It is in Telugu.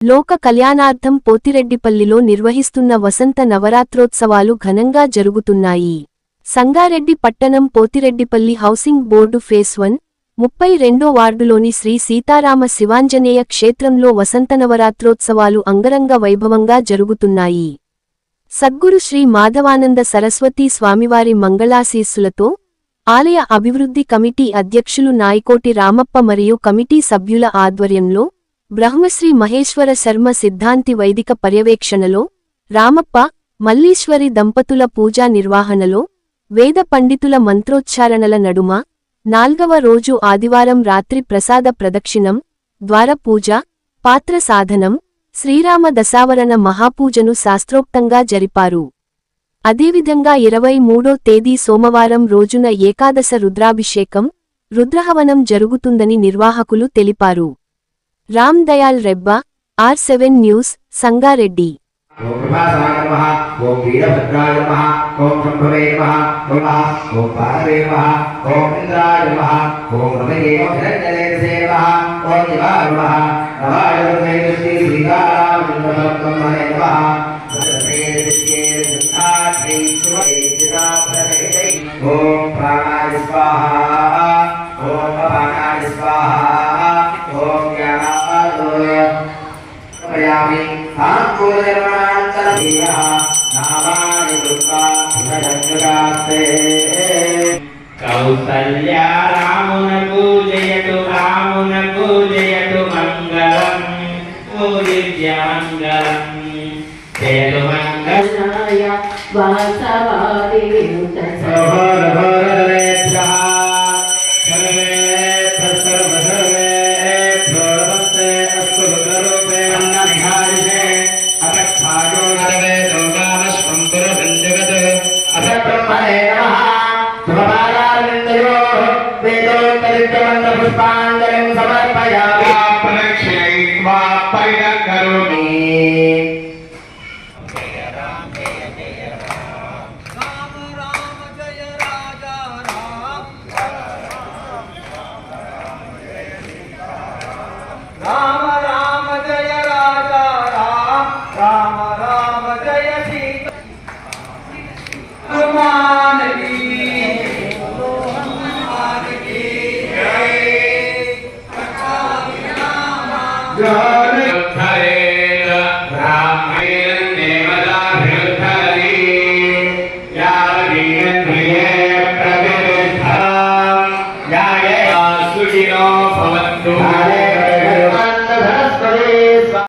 లోక కళ్యాణార్థం పోతిరెడ్డిపల్లిలో నిర్వహిస్తున్న వసంత నవరాత్రోత్సవాలు ఘనంగా జరుగుతున్నాయి. సంగారెడ్డి పట్టణం పోతిరెడ్డిపల్లి హౌసింగ్ బోర్డు ఫేస్ 1, 32 వార్డులోని శ్రీ సీతారామ శివాంజనేయ క్షేత్రంలో వసంత నవరాత్రోత్సవాలు అంగరంగ వైభవంగా జరుగుతున్నాయి. సద్గురు శ్రీ మాధవానంద సరస్వతీ స్వామివారి మంగళాశీస్సులతో ఆలయ అభివృద్ధి కమిటీ అధ్యక్షులు నాయకోటి రామప్ప మరియు కమిటీ సభ్యుల ఆధ్వర్యంలో బ్రహ్మశ్రీ మహేశ్వర శర్మ సిద్ధాంతి వైదిక పర్యవేక్షణలో రామప్ప, మల్లీశ్వరి దంపతుల పూజా నిర్వహణలో వేద పండితుల మంత్రోచ్చారణల నడుమ 4వ రోజు ఆదివారం రాత్రి ప్రసాద ప్రదక్షిణం, ద్వారపూజ, పాత్ర సాధనం, శ్రీరామ దశావరణ మహాపూజను శాస్త్రోక్తంగా జరిపారు. అదేవిధంగా 23వ తేదీ సోమవారం రోజున ఏకాదశ రుద్రాభిషేకం, రుద్రహవనం జరుగుతుందని నిర్వాహకులు తెలిపారు. Ram Dayal Rebba, R7 news, Sangareddy. ఓం ప్రభాసాయ నమః, ఓం వీరభద్రాయ నమః, ఓం శంభవే నమః, ఓం పార్వే నమః, ఓం ఇంద్రాయ నమః, ఓం రమణే హిరణ్యదేవసే నమః, ఓం శివాయ నమః, నమాయ దుర్గే శ్రీ శ్రీరామచంద్రమహే నమః. ఓం ప్రాణాయ స్వాహా, ఓం అపానాయ స్వాహా, ఓం జ్ఞానాయ కౌసల్యా రామునకు జయతు రామునకు జయతు మంగళం దివ్య మంగళం జయతు మంగళాయ వాసవాది పుష్పాంజలిం సమర్పయామి. ప్రదక్షిణయిత్వా పరిణకరోమి.